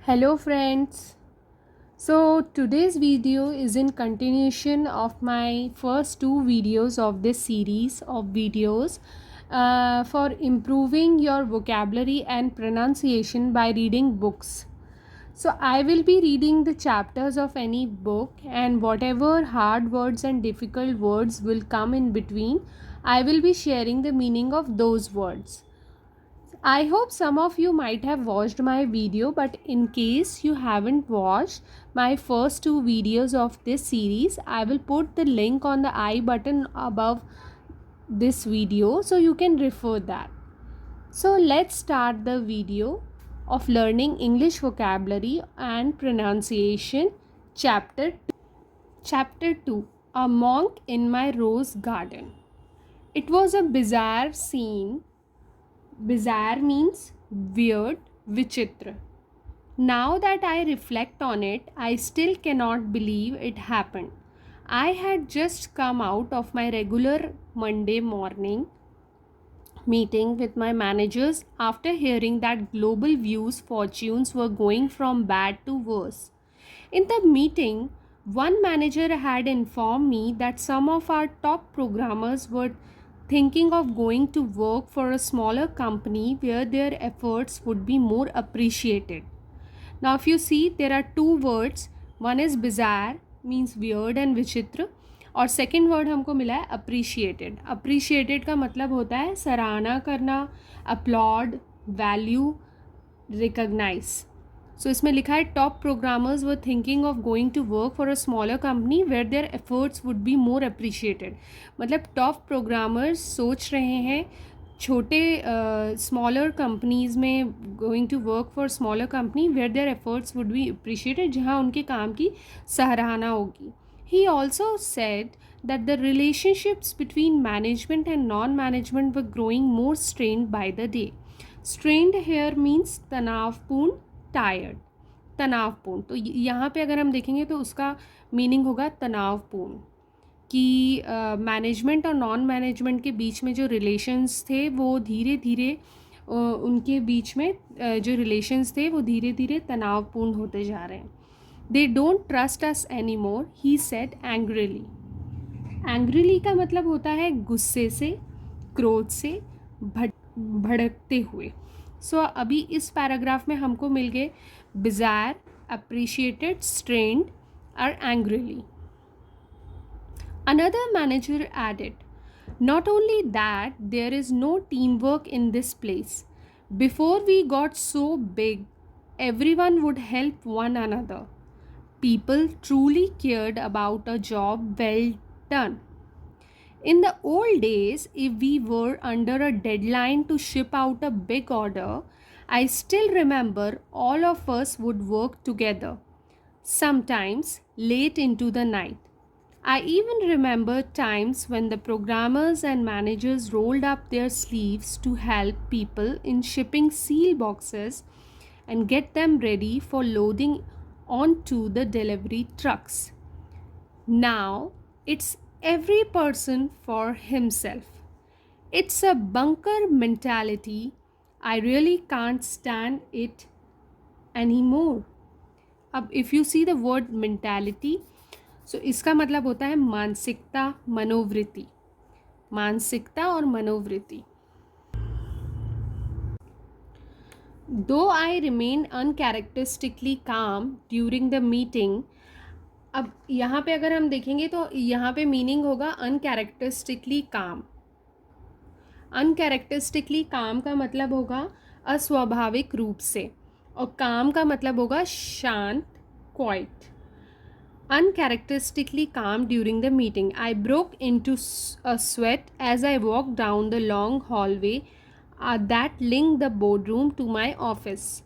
Hello friends. So today's video is in continuation of my first two videos of this series of videos for improving your vocabulary and pronunciation by reading books. So I will be reading the chapters of any book, and whatever hard words and difficult words will come in between, I will be sharing the meaning of those words. I hope some of you might have watched my video, but in case you haven't watched my first two videos of this series, I will put the link on the I button above this video so you can refer that. So let's start the video of learning English vocabulary and pronunciation, chapter 2. Chapter 2, A Monk in My Rose Garden. It was a bizarre scene. Bizarre means weird, vichitra. Now that I reflect on it, I still cannot believe it happened. I had just come out of my regular Monday morning meeting with my managers after hearing that Global View's fortunes were going from bad to worse. In the meeting, one manager had informed me that some of our top programmers were thinking of going to work for a smaller company where their efforts would be more appreciated. Now, if you see, there are two words. One is bizarre, means weird and विचित्र, और second word हमको मिला है appreciated. Appreciated का मतलब होता है सराहना करना, अपलॉड, वैल्यू, रिकग्नाइज. सो इसमें लिखा है top programmers were thinking of going to work for a smaller company where their efforts would be more appreciated. मतलब टॉप प्रोग्रामर्स सोच रहे हैं छोटे स्मॉलर कंपनीज़ में going to work for smaller company where their efforts would be appreciated, जहाँ उनके काम की सराहना होगी. He also said that the relationships between management and non-management were growing more strained by the day. Strained here means तनावपूर्ण, tired. तनावपूर्ण, तो यहाँ पे अगर हम देखेंगे तो उसका मीनिंग होगा तनावपूर्ण, कि मैनेजमेंट और नॉन मैनेजमेंट के बीच में जो रिलेशंस थे वो धीरे धीरे उनके बीच में जो रिलेशंस थे वो धीरे धीरे तनावपूर्ण होते जा रहे हैं. They don't trust us anymore, he said angrily. Angrily का मतलब होता है गुस्से से, क्रोध से, भड़कते हुए. सो अभी इस पैराग्राफ में हमको मिल गए bizarre, appreciated, strained और angrily. Another manager added, not only that, there is no teamwork in this place. Before we got so big, everyone would help one another. People truly cared about a job well done. In the old days, if we were under a deadline to ship out a big order, I still remember all of us would work together, sometimes late into the night. I even remember times when the programmers and managers rolled up their sleeves to help people in shipping seal boxes and get them ready for loading onto the delivery trucks. Now it's every person for himself. It's a bunker mentality. I really can't stand it anymore. अब if you see the word mentality, so इसका मतलब होता है मानसिकता, मनोवृत्ति. मानसिकता और मनोवृत्ति. Though I remained uncharacteristically calm during the meeting, अब यहाँ पे अगर हम देखेंगे तो यहाँ पे मीनिंग होगा uncharacteristically calm. uncharacteristically calm का मतलब होगा अस्वाभाविक रूप से, और calm का मतलब होगा शांत, quiet. Uncharacteristically calm during the meeting. I broke into a sweat as I walked down the long hallway that linked the boardroom to my office.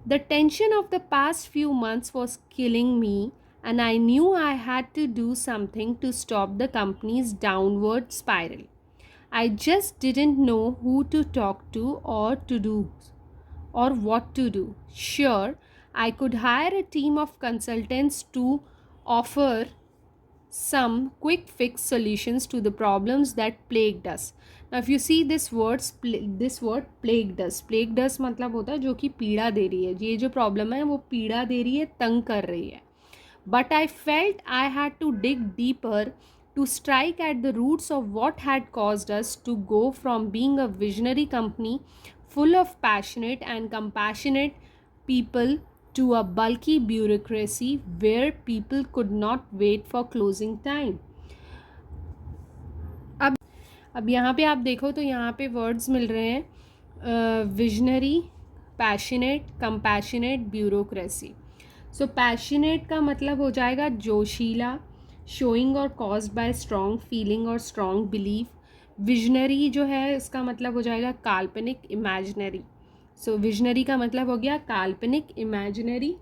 The tension of the past few months was killing me, and I knew I had to do something to stop the company's downward spiral. I just didn't know who to talk to or what to do. Sure, I could hire a team of consultants to offer some quick fix solutions to the problems that plagued us. If you see this word plagued us मतलब होता है जो कि पीड़ा दे रही है, ये जो प्रॉब्लम है वो पीड़ा दे रही है, तंग कर रही है. But I felt I had to dig deeper to strike at the roots of what had caused us to go from being a visionary company full of passionate and compassionate people to a bulky bureaucracy where people could not wait for closing time. अब यहाँ पे आप देखो तो यहाँ पे words मिल रहे हैं, visionary, passionate, compassionate, bureaucracy. So passionate का मतलब हो जाएगा जोशीला, शोइंग और कॉज्ड बाय स्ट्रॉन्ग फीलिंग और स्ट्रॉन्ग बिलीफ. विजनरी जो है इसका मतलब हो जाएगा काल्पनिक, इमेजिनरी. सो विजनरी का मतलब हो गया काल्पनिक, इमेजिनरी.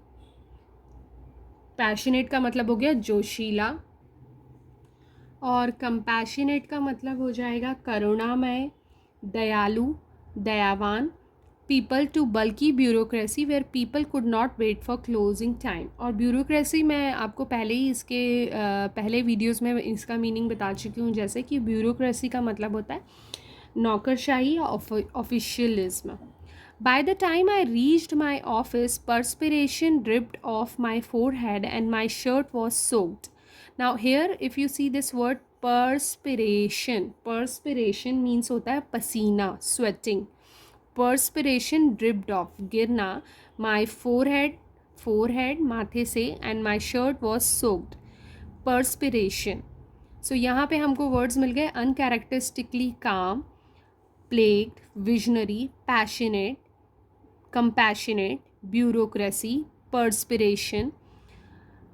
पैशनेट का मतलब हो गया जोशीला, और कंपैशनेट का मतलब हो जाएगा करुणामय, दयालु, दयावान. पीपल टू बल्कि bureaucracy where people could not wait for closing time. और ब्यूरोक्रेसी मैं आपको पहले ही इसके पहले वीडियोस में इसका मीनिंग बता चुकी हूँ, जैसे कि ब्यूरोक्रेसी का मतलब होता है नौकरशाही या ऑफिशियलिज्म. By the time I reached my office, perspiration dripped off my forehead and my shirt was soaked. Now here if you see this word perspiration means होता है पसीना, sweating. Perspiration dripped off, गिरना. My forehead माथे से, and my shirt was soaked. Perspiration. So यहाँ पे हमको words मिल गए uncharacteristically calm, plagued, visionary, passionate, compassionate, bureaucracy, perspiration.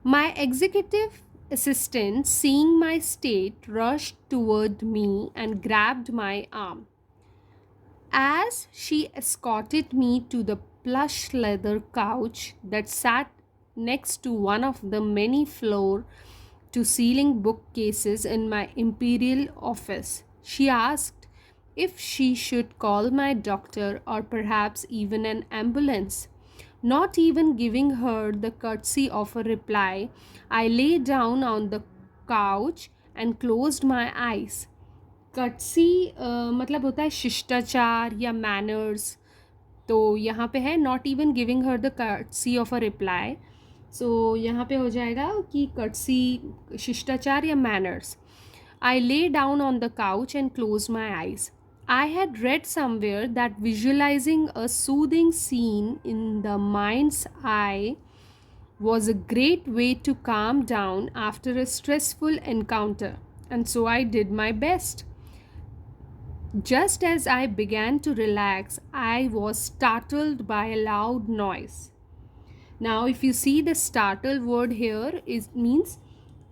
My executive assistant, seeing my state, rushed toward me and grabbed my arm. As she escorted me to the plush leather couch that sat next to one of the many floor to ceiling bookcases in my imperial office, she asked if she should call my doctor or perhaps even an ambulance. Not even giving her the courtesy of a reply, I lay down on the couch and closed my eyes. courtesy मतलब होता है शिष्टाचार या manners. तो यहाँ पे है not even giving her the courtesy of a reply. So यहाँ पे हो जाएगा कि courtesy शिष्टाचार या manners. I lay down on the couch and closed my eyes. I had read somewhere that visualizing a soothing scene in the mind's eye was a great way to calm down after a stressful encounter, and so I did my best. Just as I began to relax, I was startled by a loud noise. Now, if you see the startled word here, it means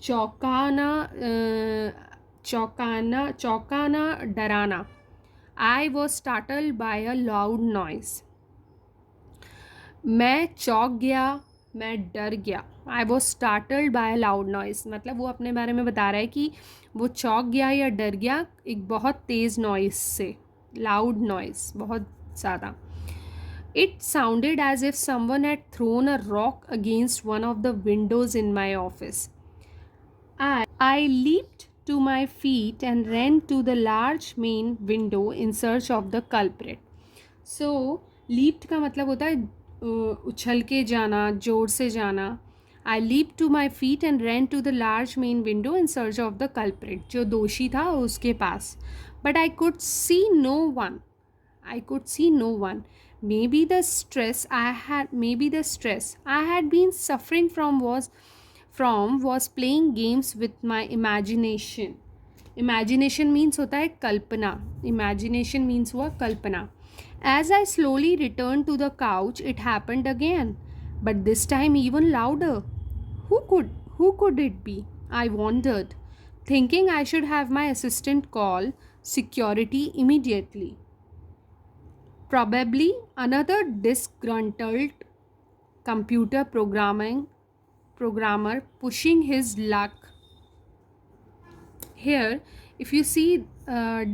चौंकाना, डराना. I was startled by a loud noise. मैं चौंक गया, मैं डर गया. I was startled by a loud noise. मतलब वो अपने बारे में बता रहा है कि वो चौंक गया या डर गया एक बहुत तेज़ नॉइस से. loud noise, बहुत ज़्यादा. It sounded as if someone had thrown a rock against one of the windows in my office. I leaped to my feet and ran to the large main window in search of the culprit. So, leaped का मतलब होता है उछल के जाना, जोर से जाना. I leaped to my feet and ran to the large main window in search of the culprit. जो दोषी था उसके पास. But I could see no one. Maybe the stress I had been suffering from was playing games with my imagination. Imagination means होता है कल्पना. Imagination means हुआ कल्पना. As I slowly returned to the couch, it happened again, but this time even louder. Who could it be? I wondered, thinking I should have my assistant call security immediately. Probably another disgruntled computer programmer pushing his luck. Here, if you see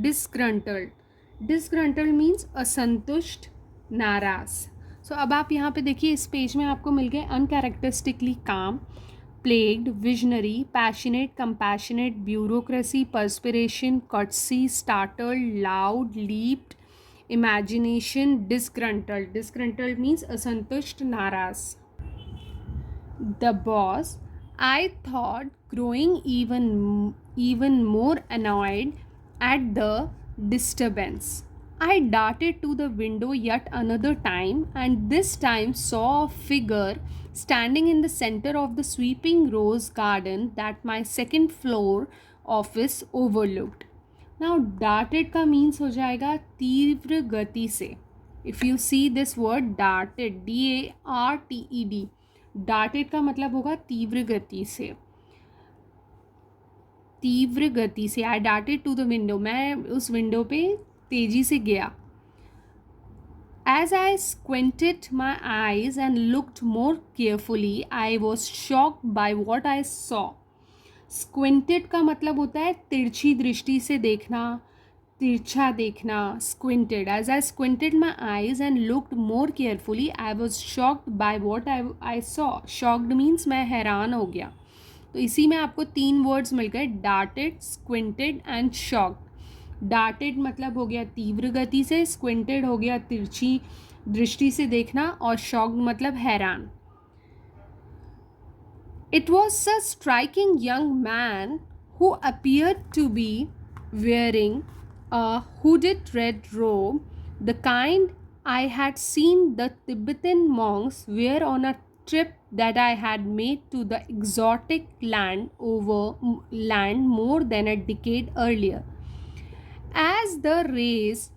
disgruntled means असंतुष्ट, नाराज. सो अब आप यहाँ पे देखिए इस page में आपको मिल गए uncharacteristically calm, plagued, visionary, passionate, compassionate, bureaucracy, perspiration, courtesy, startled, loud, leaped, imagination, disgruntled. Disgruntled means asantusht, naraz. The boss, I thought, growing even more annoyed at the disturbance. I darted to the window yet another time, and this time saw a figure standing in the center of the sweeping rose garden that my second floor office overlooked. Now darted का means हो जाएगा तीव्र गति से. If you see this word darted, darted, darted का मतलब होगा तीव्र गति से. तीव्र गति से. I darted to the window. मैं उस विंडो पे तेजी से गया. As I squinted my eyes and looked more carefully, I was shocked by what I saw. Squinted का मतलब होता है तिरछी दृष्टि से देखना, तिरछा देखना. Squinted. As I squinted my eyes and looked more carefully, I was shocked by what I saw. Shocked means मैं हैरान हो गया. तो इसी में आपको 3 वर्ड्स मिल गए, darted, squinted and shocked. darted मतलब हो गया तीव्र गति से, squinted हो गया तिरछी दृष्टि से देखना, और shocked मतलब हैरान. It was a striking young man who appeared to be wearing a hooded red robe, the kind I had seen the Tibetan monks wear on a trip that I had made to the exotic land more than a decade earlier. As the rays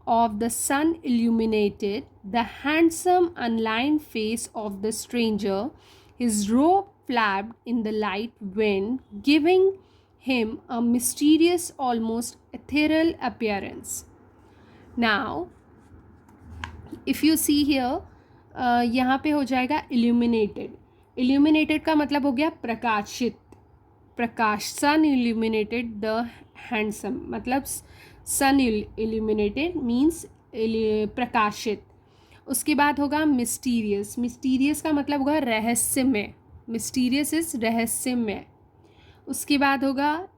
of the sun illuminated the handsome unlined face of the stranger, his robe flapped in the light wind, giving him a mysterious, almost ethereal appearance. Now, if you see here, यहाँ पे हो जाएगा illuminated. Illuminated का मतलब हो गया प्रकाशित. प्रकाश. Sun illuminated the handsome. मतलब sun illuminated means प्रकाशित. उसके बाद होगा mysterious. Mysterious का मतलब होगा रहस्यमय. Mysterious is रहस्यमय. उसके बाद होगा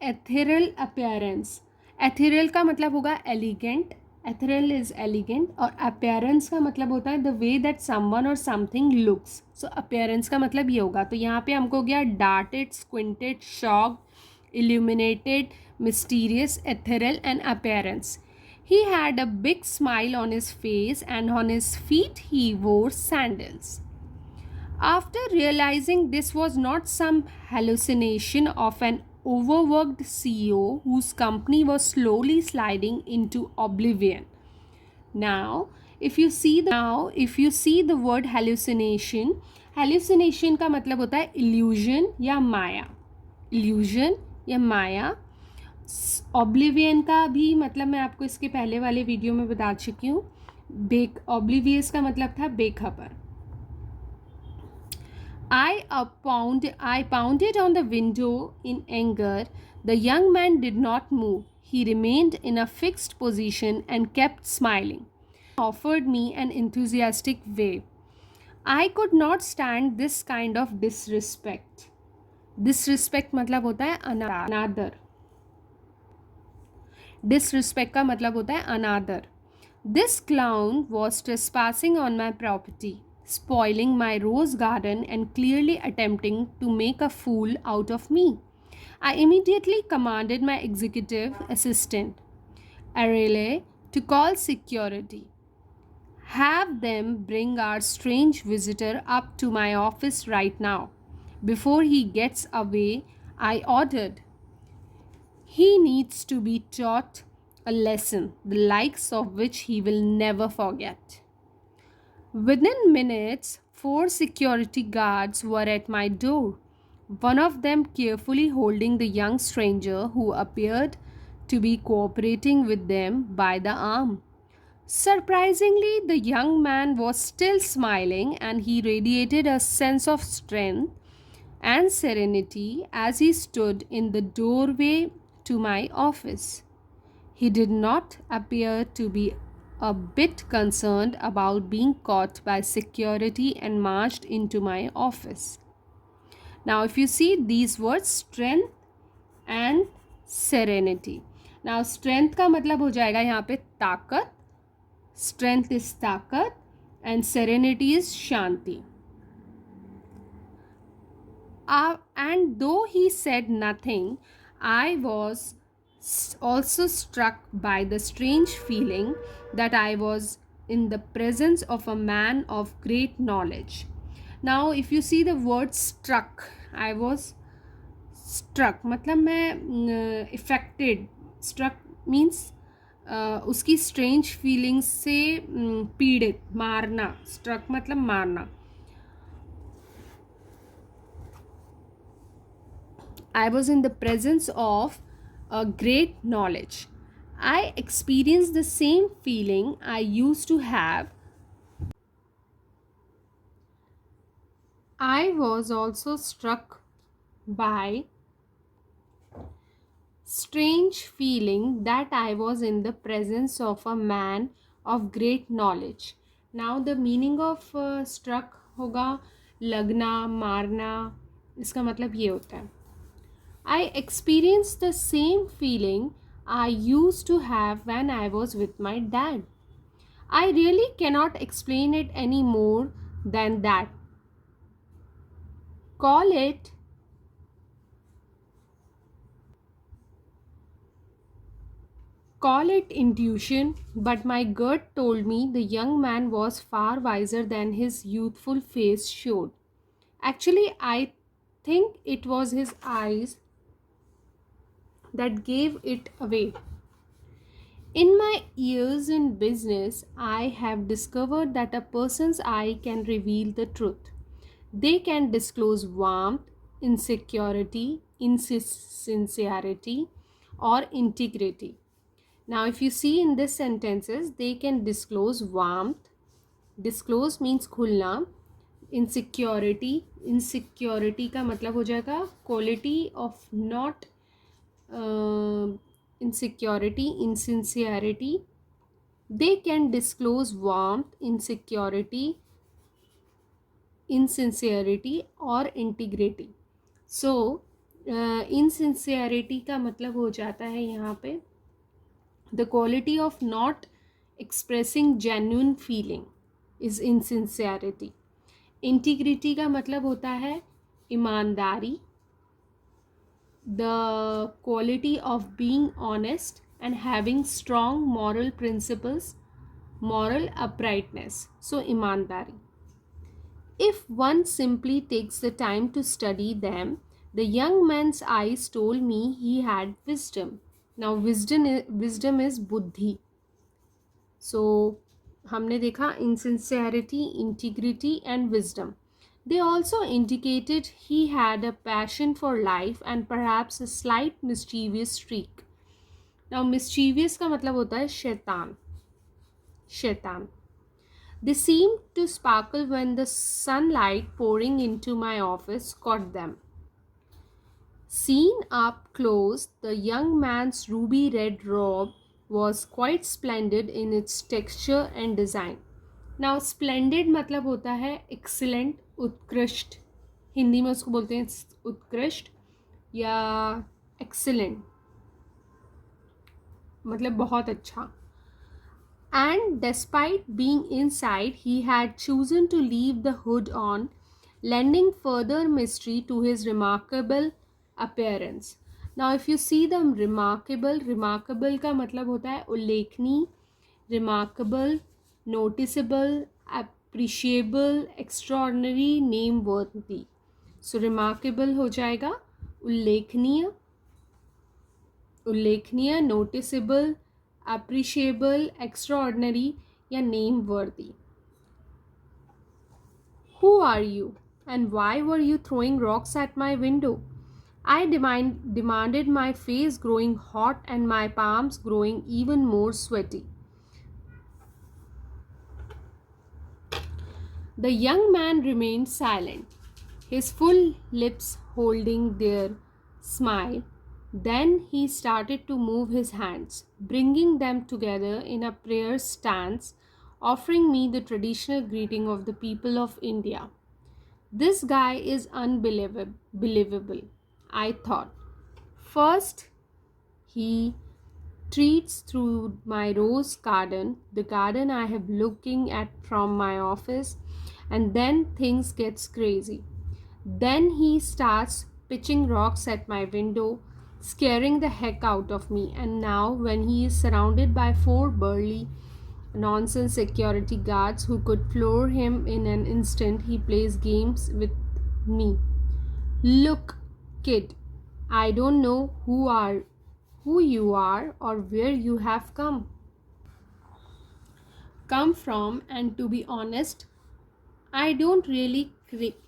ethereal appearance. Ethereal का मतलब होगा elegant. Ethereal is elegant. और appearance का मतलब होता है the way that someone or something looks. So appearance का मतलब ये होगा. तो यहाँ पे हमको हो गया darted, squinted, shocked, illuminated, mysterious, ethereal and appearance. He had a big smile on his face and on his feet he wore sandals. After realizing this was not some hallucination of an overworked CEO whose company was slowly sliding into oblivion. Now, if you see the word hallucination, hallucination का मतलब होता है illusion या माया. Illusion या माया. Oblivion का भी मतलब मैं आपको इसके पहले वाले वीडियो में बता चुकी हूँ. Oblivious का मतलब था बेखबर. I pounded on the window in anger. The young man did not move. He remained in a fixed position and kept smiling. He offered me an enthusiastic wave. I could not stand this kind of disrespect. Disrespect मतलब होता है अनादर. Disrespect का मतलब होता है अनादर. This clown was trespassing on my property, spoiling my rose garden and clearly attempting to make a fool out of me. I immediately commanded my executive assistant, Angrily, to call security. Have them bring our strange visitor up to my office right now. Before he gets away, I ordered. He needs to be taught a lesson, the likes of which he will never forget. Within minutes, 4 security guards were at my door, one of them carefully holding the young stranger who appeared to be cooperating with them by the arm. Surprisingly, the young man was still smiling and he radiated a sense of strength and serenity as he stood in the doorway to my office. He did not appear to be a bit concerned about being caught by security and marched into my office. Now if you see these words, strength and serenity. Now strength का मतलब हो जाएगा यहाँ पे ताकत, strength is ताकत and serenity is Shanti. And though he said nothing, I was also struck by the strange feeling that I was in the presence of a man of great knowledge. Now if you see the word struck, I was struck मतलब मैं affected. Struck means उसकी strange feelings से पीड़ित, मारना. Struck मतलब मारना. I was in the presence of a great knowledge. I experienced the same feeling I used to have. I was also struck by strange feeling that I was in the presence of a man of great knowledge. Now the meaning of struck होगा लगना, मारना. इसका मतलब ये होता है. I experienced the same feeling I used to have when I was with my dad. I really cannot explain it any more than that. Call it intuition, but my gut told me the young man was far wiser than his youthful face showed. Actually, I think it was his eyes that gave it away. In my years in business, I have discovered that a person's eye can reveal the truth. They can disclose warmth, insecurity, insincerity, or integrity. Now, if you see in these sentences, they can disclose warmth. Disclose means Khulna. Insecurity का मतलब हो जाएगा quality of not insecurity, insincerity. They can disclose warmth, insecurity, insincerity or integrity. So insincerity का मतलब हो जाता है यहाँ पे the quality of not expressing genuine feeling is insincerity. Integrity का मतलब होता है ईमानदारी, the quality of being honest and having strong moral principles, moral uprightness. So ईमानदारी. If one simply takes the time to study them, the young man's eyes told me he had wisdom. Now wisdom is buddhi. So हमने देखा insincerity, integrity and wisdom. They also indicated he had a passion for life and perhaps a slight mischievous streak. Now mischievous का मतलब होता है शैतान. शैतान. They seemed to sparkle when the sunlight pouring into my office caught them. Seen up close, the young man's ruby red robe was quite splendid in its texture and design. Now splendid मतलब होता है excellent, उत्कृष्ट. हिंदी में उसको बोलते हैं उत्कृष्ट या excellent, मतलब बहुत अच्छा. And despite being inside, he had chosen to leave the hood on, lending further mystery to his remarkable appearance. Now if you see the remarkable का मतलब होता है उल्लेखनीय, remarkable, noticeable, appreciable, extraordinary, nameworthy. So remarkable हो जाएगा उल्लेखनीय, noticeable, appreciable, extraordinary या name worthy. Who are you and why were you throwing rocks at my window? I demanded, my face growing hot and my palms growing even more sweaty. The young man remained silent, his full lips holding their smile. Then he started to move his hands, bringing them together in a prayer stance, offering me the traditional greeting of the people of India. This guy is unbelievable, I thought. First, he treats through my rose garden, the garden I have looking at from my office, and then things gets crazy. Then he starts pitching rocks at my window, scaring the heck out of me. And now, when he is surrounded by four burly nonsense security guards who could floor him in an instant, he plays games with me. Look, kid, I don't know who you are or where you have come from, and to be honest, I don't really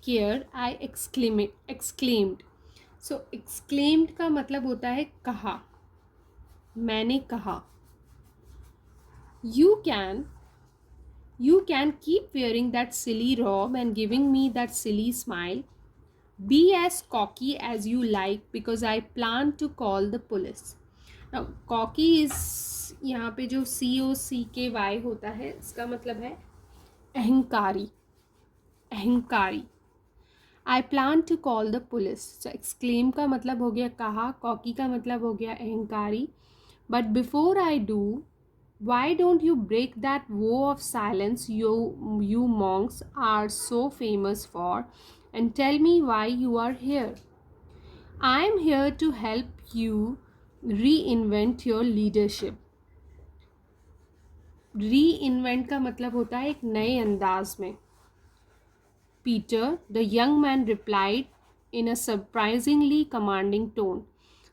care, I exclaimed. So exclaimed का मतलब होता है कहा, मैंने कहा. You can keep wearing that silly robe and giving me that silly smile. Be as cocky as you like because I plan to call the police. Now, cocky is यहाँ पे जो COCKY होता है, इसका मतलब है अहंकारी. अहंकारी. I plan to call the police. So exclaim का मतलब हो गया कहा, cocky का मतलब हो गया अहंकारी. But before I do, why don't you break that vow of silence you monks are so famous for and tell me why you are here? I am here to help you reinvent your leadership. Reinvent का मतलब होता है एक नए अंदाज में. Peter, the young man replied in a surprisingly commanding tone.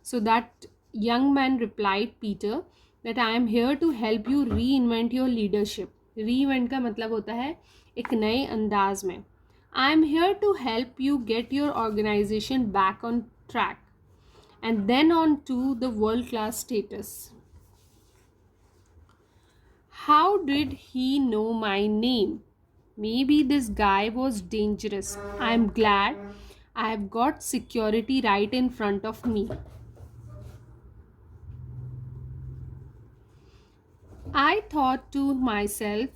So that young man replied, Peter, that I am here to help you reinvent your leadership. Reinvent का मतलब होता है एक नए अंदाज में. I am here to help you get your organization back on track and then on to the world-class status. How did he know my name? Maybe this guy was dangerous. I am glad I have got security right in front of me. I thought to myself,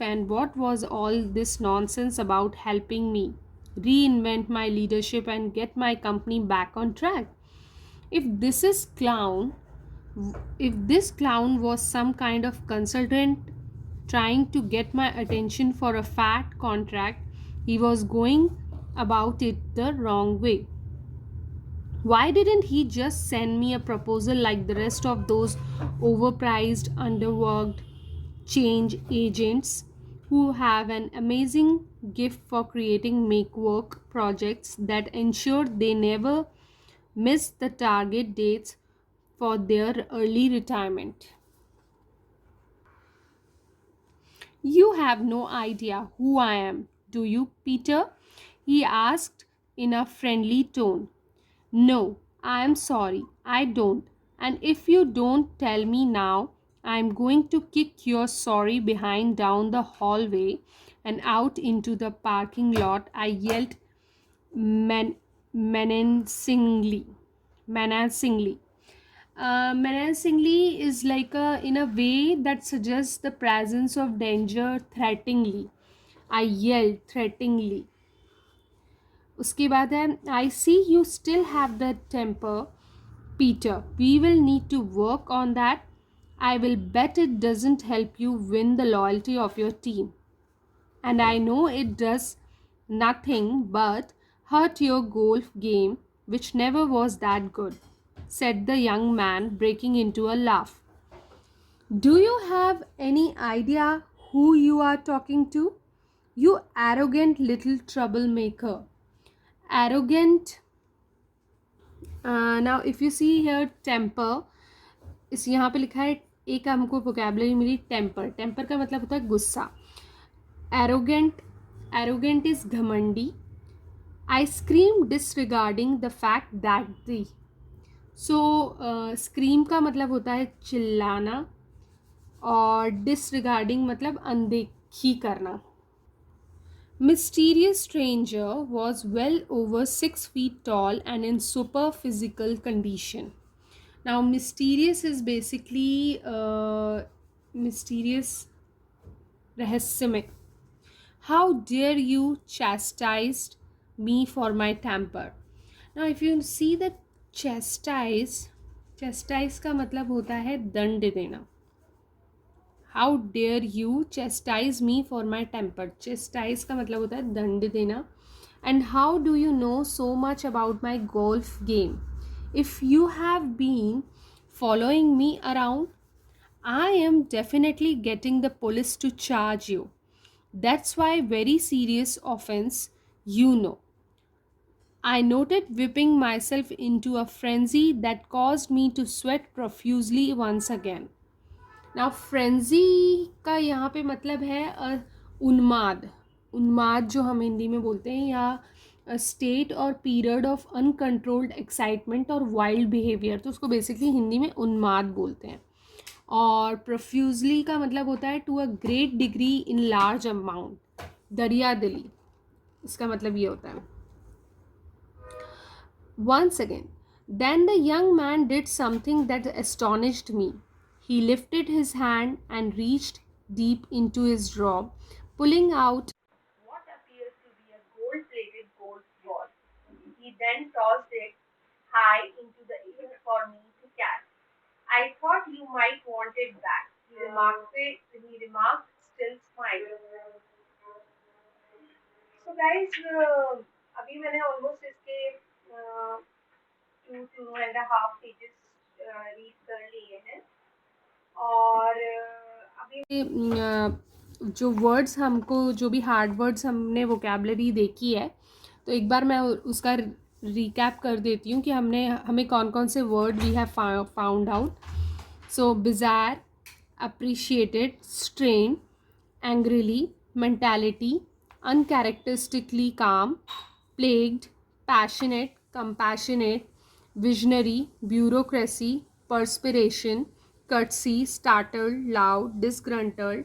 and what was all this nonsense about helping me reinvent my leadership and get my company back on track? If this is clown, if this clown was some kind of consultant trying to get my attention for a fat contract, he was going about it the wrong way. Why didn't he just send me a proposal like the rest of those overpriced, underworked change agents who have an amazing gift for creating make work projects that ensure they never miss the target dates for their early retirement? You have no idea who I am, do you, Peter? He asked in a friendly tone. No, I am sorry, I don't. And if you don't tell me now, I am going to kick your sorry behind down the hallway and out into the parking lot, I yelled menacingly. Menacingly. Menacingly is like in a way that suggests the presence of danger threateningly. I yelled threateningly. उसके बाद है I see you still have the temper, Peter. We will need to work on that. I will bet it doesn't help you win the loyalty of your team. And I know it does nothing but hurt your golf game, which never was that good, said the young man, breaking into a laugh. Do you have any idea who you are talking to? You arrogant little troublemaker. Arrogant. Now if you see here temper, इस यहाँ पे लिखा है एक हमको vocabulary मिली temper. Temper का मतलब होता है गुस्सा. Arrogant is घमंडी. I screamed disregarding the fact that the. So scream का मतलब होता है चिल्लाना और disregarding मतलब अनदेखी करना. Mysterious stranger was well over 6 feet tall and in super physical condition. Now mysterious is basically mysterious रहस्यमय. How dare you chastised me for my temper. Now if you see that chastise का मतलब होता है दंड देना. How dare you chastise me for my temper. Chastise का मतलब होता है दंड देना. And how do you know so much about my golf game? If you have been following me around, I am definitely getting the police to charge you. That's why very serious offense, you know. I noted whipping myself into a frenzy that caused me to sweat profusely once again. Now frenzy का यहाँ पे मतलब है उन्माद. उन्माद जो हम हिंदी में बोलते हैं, या स्टेट और पीरियड ऑफ अनकंट्रोल्ड एक्साइटमेंट और वाइल्ड बिहेवियर, तो उसको बेसिकली हिंदी में उन्माद बोलते हैं. और प्रोफ्यूजली का मतलब होता है to a great degree in large amount, दरिया दिली, इसका मतलब ये होता है. Once again, then the young man did something that astonished me. He lifted his hand and reached deep into his drawer, pulling out what appeared to be a gold-plated golf ball. He then tossed it high into the air for me to catch. I thought you might want it back, he remarked, still smiling. So guys, अभी मैंने almost इसके two and a half pages read कर लिए हैं. और अभी जो words हमको, जो भी हार्ड वर्ड्स हमने वोकैबलरी देखी है, तो एक बार मैं उसका रिकैप कर देती हूँ कि हमें कौन कौन से word we have found out. So bizarre, appreciated, strain, angrily, mentality, uncharacteristically calm, plagued, passionate, compassionate, visionary, bureaucracy, perspiration, curtsy, startled, loud, disgruntled,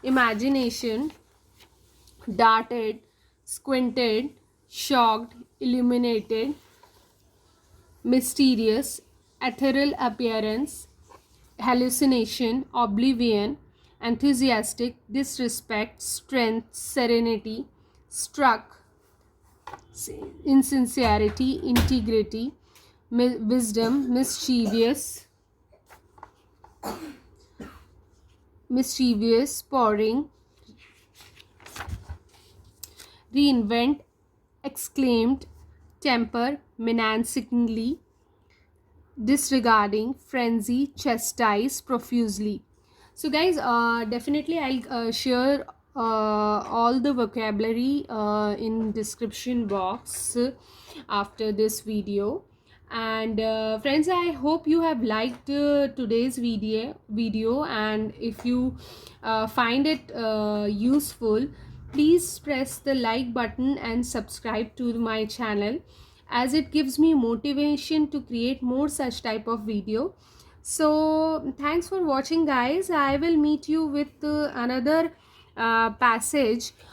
imagination, darted, squinted, shocked, illuminated, mysterious, ethereal appearance, hallucination, oblivion, enthusiastic, disrespect, strength, serenity, struck, insincerity, integrity, wisdom, mischievous, pouring, reinvent, exclaimed, temper, menacingly, disregarding, frenzy, chastise profusely. So guys, definitely I'll share all the vocabulary in description box after this video. And friends, I hope you have liked today's video, and if you find it useful, please press the like button and subscribe to my channel, as it gives me motivation to create more such type of video. So thanks for watching guys. I will meet you with another passage